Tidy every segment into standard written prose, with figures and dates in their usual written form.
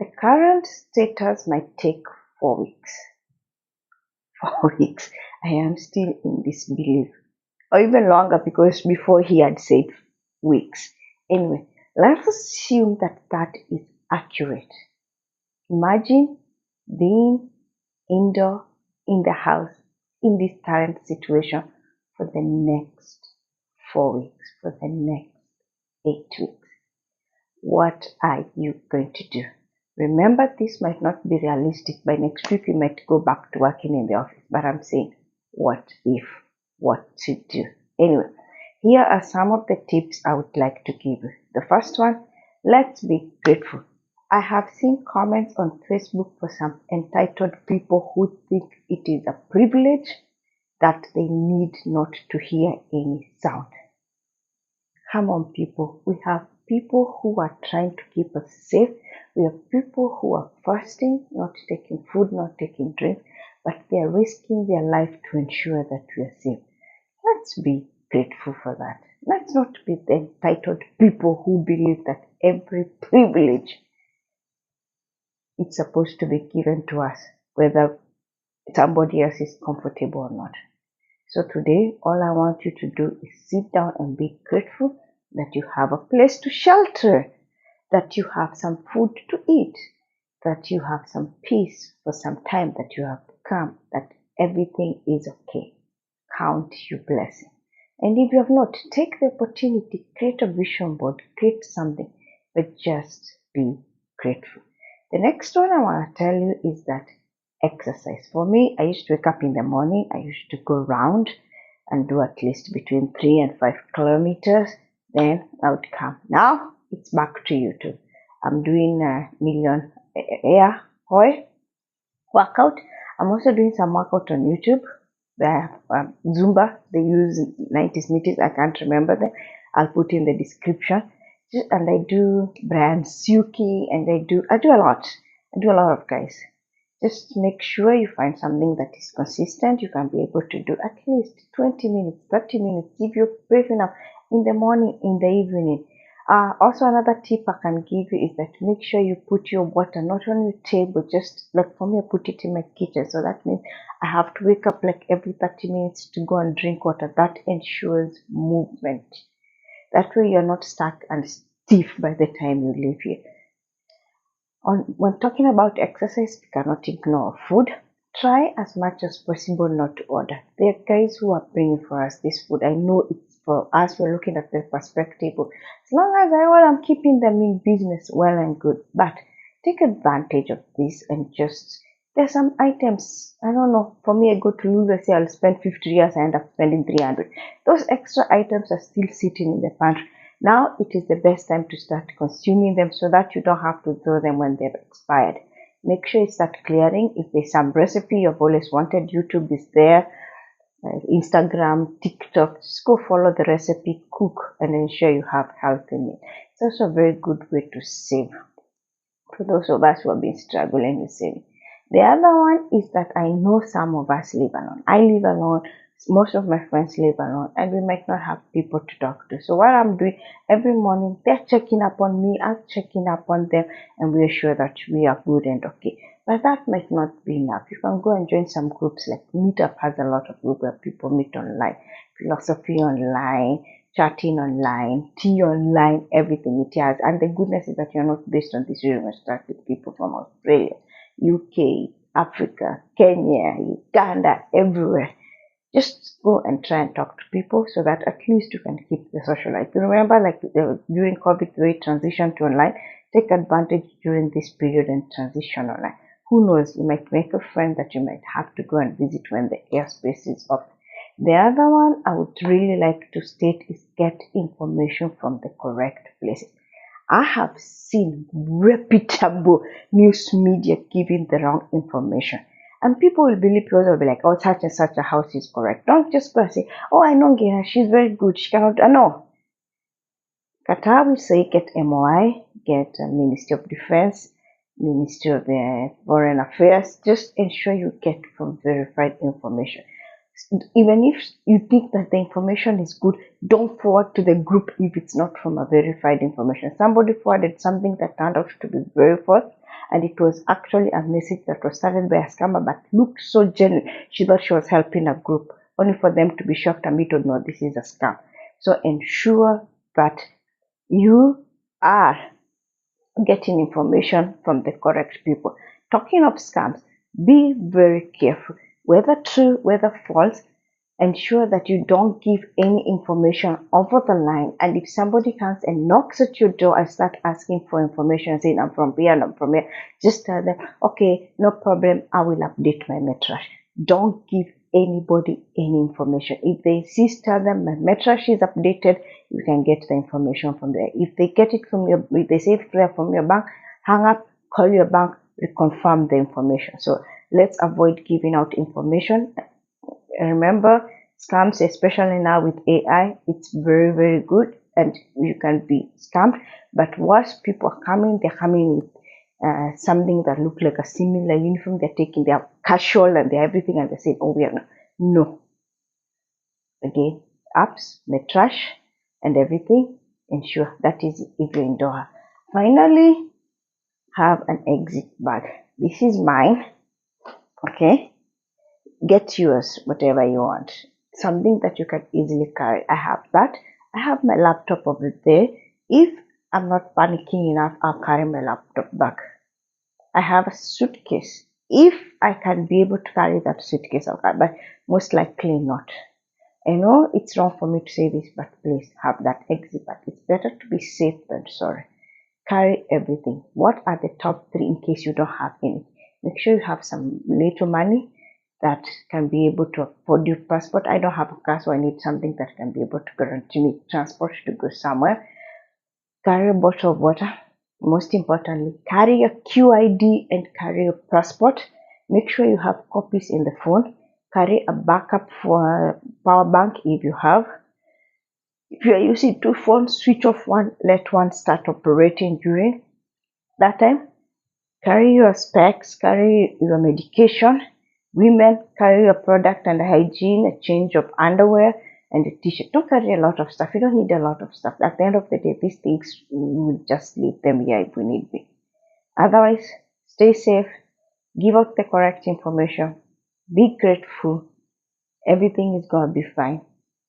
The current status might take 4 weeks. 4 weeks. I am still in disbelief. Or even longer, because before he had said weeks. Anyway, let's assume that that is accurate. Imagine being indoor in the house in this current situation for the next 4 weeks, for the next 8 weeks. What are you going to do? Remember, this might not be realistic. By next week, you might go back to working in the office. But I'm saying, what if? What to do? Anyway, here are some of the tips I would like to give you. The first one, let's be grateful. I have seen comments on Facebook for some entitled people who think it is a privilege that they need not to hear any sound. Come on, people. We have people who are trying to keep us safe. We have people who are fasting, not taking food, not taking drink, but they are risking their life to ensure that we are safe. Let's be grateful for that. Let's not be the entitled people who believe that every privilege is supposed to be given to us, whether somebody else is comfortable or not. So today, all I want you to do is sit down and be grateful that you have a place to shelter, that you have some food to eat, that you have some peace for some time, that you have come, that everything is okay. Count your blessing. And if you have not, take the opportunity, create a vision board, create something, but just be grateful. The next one I want to tell you is that exercise. For me, I used to wake up in the morning. I used to go around and do at least between 3 and 5 kilometers. Then I would come. Now it's back to you too. I'm doing a million air oil workout. I'm also doing some workout on YouTube. Zumba, they use 90s meters. I can't remember them. I'll put in the description. And I do brand Suki, and I do a lot. I do a lot of guys. Just make sure you find something that is consistent. You can be able to do at least 20 minutes, 30 minutes, if you're brave enough, in the morning, in the evening. Also, another tip I can give you is that make sure you put your water not on your table. Just like for me, I put it in my kitchen. So that means I have to wake up like every 30 minutes to go and drink water. That ensures movement. That way you're not stuck and stiff by the time you leave here. When talking about exercise, we cannot ignore food. Try as much as possible not to order. There are guys who are bringing for us this food. I know it's for us. We're looking at the perspective of, as long as I'm keeping them in business, well and good. But take advantage of this and just, there's some items, I don't know, for me, I go to lose, I say I'll spend 50 years, I end up spending 300. Those extra items are still sitting in the pantry. Now it is the best time to start consuming them so that you don't have to throw them when they've expired. Make sure you start clearing. If there's some recipe you've always wanted, YouTube is there, Instagram, TikTok, just go follow the recipe, cook, and ensure you have health in it. It's also a very good way to save for those of us who have been struggling with saving. The other one is that I know some of us live alone. I live alone. Most of my friends live alone, and we might not have people to talk to. So what I'm doing every morning, they're checking up on me, I'm checking up on them, and we're sure that we are good and okay. But that might not be enough. You can go and join some groups, like Meetup has a lot of groups where people meet online, philosophy online, chatting online, tea online, everything it has. And the goodness is that you're not based on this. You must start with people from Australia, UK, Africa, Kenya, Uganda, everywhere. Just go and try and talk to people so that at least you can keep the social life. You remember, like during COVID, we transitioned to online. Take advantage during this period and transition online. Who knows, you might make a friend that you might have to go and visit when the airspace is off. The other one I would really like to state is get information from the correct places. I have seen reputable news media giving the wrong information. And people will believe, because they'll be like, oh, such and such a house is correct. Don't just go and say, oh, I know Gina, she's very good. She cannot, no. Qatar will say, get MOI, get Ministry of Defense, Ministry of Foreign Affairs. Just ensure you get from verified information. Even if you think that the information is good, don't forward to the group if it's not from a verified information. Somebody forwarded something that turned out to be very false, and it was actually a message that was started by a scammer but looked so genuine. She thought she was helping a group, only for them to be shocked and be told, no, this is a scam. So ensure that you are getting information from the correct people. Talking of scams, be very careful, whether true, whether false. Ensure that you don't give any information over the line. And if somebody comes and knocks at your door and start asking for information, saying I'm from here and I'm from here, just tell them, okay, no problem, I will update my metrash. Don't give anybody any information. If they insist, tell them my metrash is updated, you can get the information from there. If they get it from your, if they say it's from your bank, hang up, call your bank, reconfirm the information. So let's avoid giving out information. Remember, scams, especially now with AI, it's very, very good and you can be scammed. But once people are coming, they're coming with something that looks like a similar uniform. They're taking their casual and their everything and they say, oh, we are not. No. Again, apps, metrash, and everything. Ensure that is if you're in Doha. Finally, have an exit bag. This is mine. Okay. Get yours, whatever you want. Something that you can easily carry. I have that. I have my laptop over there. If I'm not panicking enough, I'll carry my laptop back. I have a suitcase. If I can be able to carry that suitcase, I'll carry, but most likely not. I know it's wrong for me to say this, but please have that exit bag. It's better to be safe than sorry. Carry everything. What are the top 3 in case you don't have any? Make sure you have some little money that can be able to afford your passport. I don't have a car, so I need something that can be able to guarantee me transport to go somewhere. Carry a bottle of water. Most importantly, carry your QID and carry your passport. Make sure you have copies in the phone. Carry a backup for a power bank if you have. If you are using 2 phones, switch off one, let one start operating during that time. Carry your specs, carry your medication. Women, carry your product and hygiene, a change of underwear and a t-shirt. Don't carry a lot of stuff. You don't need a lot of stuff. At the end of the day, these things, we will just leave them here if we need be. Otherwise, stay safe, give out the correct information, be grateful. Everything is going to be fine.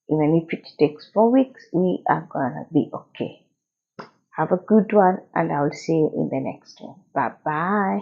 Even if it takes 4 weeks, we are going to be okay. Have a good one, and I will see you in the next one. Bye-bye.